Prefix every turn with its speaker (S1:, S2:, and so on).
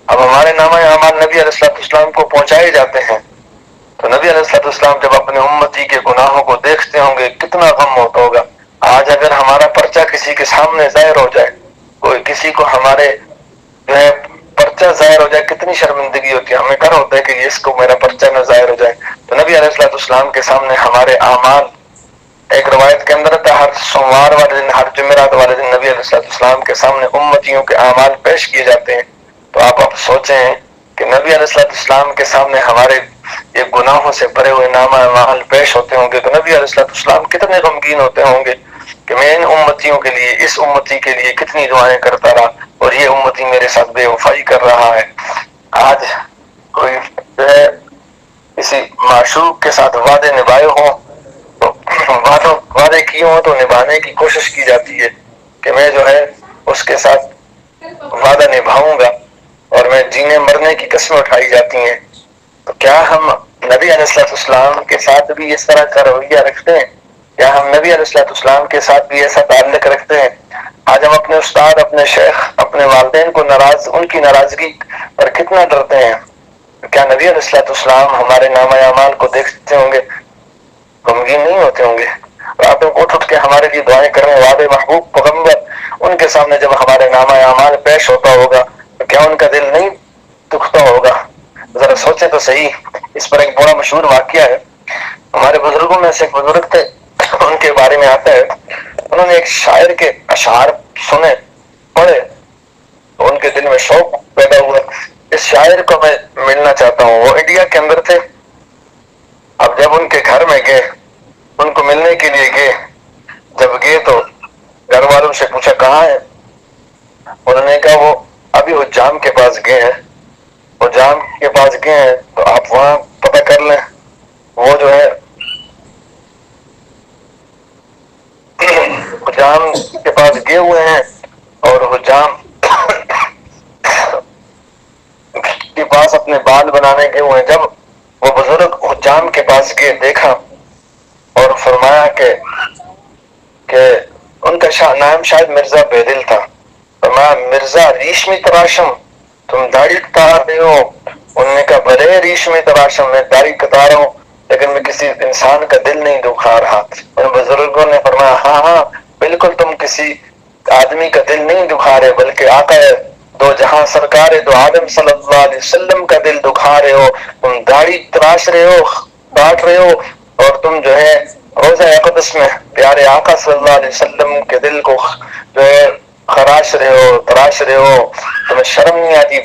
S1: اب ہمارے نامہ اعمال نبی علیہ السلام کو پہنچائے جاتے ہیں، تو نبی علیہ السلام جب اپنے امتی کے گناہوں کو دیکھتے ہوں گے کتنا غم ہوتا ہوگا۔ آج اگر ہمارا پرچہ کسی کے سامنے ظاہر ہو جائے، کوئی کسی کو ہمارے جو ہے پرچہ ظاہر ہو جائے، کتنی شرمندگی ہوتی ہے، ہمیں ڈر ہوتا ہے کہ اس کو میرا پرچہ نہ ظاہر ہو جائے۔ تو نبی علیہ السلام کے سامنے ہمارے اعمال، ایک روایت کے اندر تھا ہر سوموار والے دن، ہر جمعرات والے دن نبی علیہ السلام کے سامنے امتیوں کے اعمال پیش کیے جاتے ہیں۔ تو آپ سوچیں کہ نبی علیہ السلام کے سامنے ہمارے یہ گناہوں سے بھرے ہوئے نامہ اعمال پیش ہوتے ہوں گے تو نبی علیہ السلام کتنے غمگین ہوتے ہوں گے کہ میں ان امتیوں کے لیے، اس امتی کے لیے کتنی دعائیں کرتا رہا اور یہ امتی میرے ساتھ بے وفائی کر رہا ہے۔ آج کوئی جو ہے کسی معشوق کے ساتھ وعدے نبھائے ہوں تو وعدے کیے ہوں تو نبھانے کی کوشش کی جاتی ہے کہ میں جو ہے اس کے ساتھ وعدہ نبھاؤں گا، اور میں جینے مرنے کی قسمیں اٹھائی جاتی ہیں۔ تو کیا ہم نبی علیہ السلام کے ساتھ بھی اس طرح کا رویہ رکھتے ہیں؟ کیا ہم نبی علیہ السلام کے ساتھ بھی ایسا تعلق رکھتے ہیں؟ آج ہم اپنے استاد، اپنے شیخ، اپنے والدین کو ان کی ناراضگی پر کتنا ڈرتے ہیں؟ کیا نبی علیہ السلام ہمارے نامہ اعمال کو دیکھتے ہوں گے، غمگین نہیں ہوتے ہوں گے؟ راتوں کو اٹھ کے ہمارے لیے دعائیں کرنے والے محبوب پیغمبر، ان کے سامنے جب ہمارے نامہ اعمال پیش ہوتا ہوگا تو کیا ان کا دل نہیں دکھتا ہوگا؟ ذرا سوچیں تو صحیح۔ اس پر ایک بڑا مشہور واقعہ ہے، ہمارے بزرگوں میں سے ایک بزرگ تھے، ان کے بارے میں آتا ہے انہوں نے ایک شاعر کے اشعار سنے، پڑھے، تو ان کے دل میں شوق پیدا ہوا، اس شاعر کو میں ملنا چاہتا ہوں۔ وہ انڈیا کے اندر تھے۔ اب جب ان کے گھر میں گئے، ان کو ملنے کے لیے گئے، جب گئے تو گھر والوں سے پوچھا کہاں ہے؟ انہوں نے کہا وہ ابھی حجام کے پاس گئے ہیں، حجام کے پاس گئے ہیں تو آپ وہاں پتہ کر لیں، وہ جو ہے حجام کے پاس گئے ہوئے ہیں اور حجام کے پاس اپنے بال بنانے گئے ہوئے ہیں۔ جب وہ بزرگ حجام کے پاس گئے، دیکھا اور فرمایا کہ ان کا نام شاید مرزا بیدل تھا، فرمایا مرزا ریشمی تراشم تم داڑھی کٹا رہے ہو؟ انہوں نے کہا بڑے ریشمی تراشم، میں داڑھی کٹا رہا ہوں لیکن میں کسی انسان کا دل نہیں دکھا رہا۔ ان بزرگوں نے فرمایا ہاں ہاں بالکل، تم کسی آدمی کا دل نہیں دکھا رہے بلکہ آقا دو جہاں سرکار دو عالم صلی اللہ علیہ وسلم کا دل دکھا رہے ہو۔ تم داڑھی تراش رہے ہو، کاٹ رہے ہو، اور تم جو ہے روزہ اقدس میں پیارے آقا صلی اللہ علیہ وسلم کے دل کو جو ہے خراش رہے ہو، تراش رہے ہو، تمہیں شرم نہیں آتی؟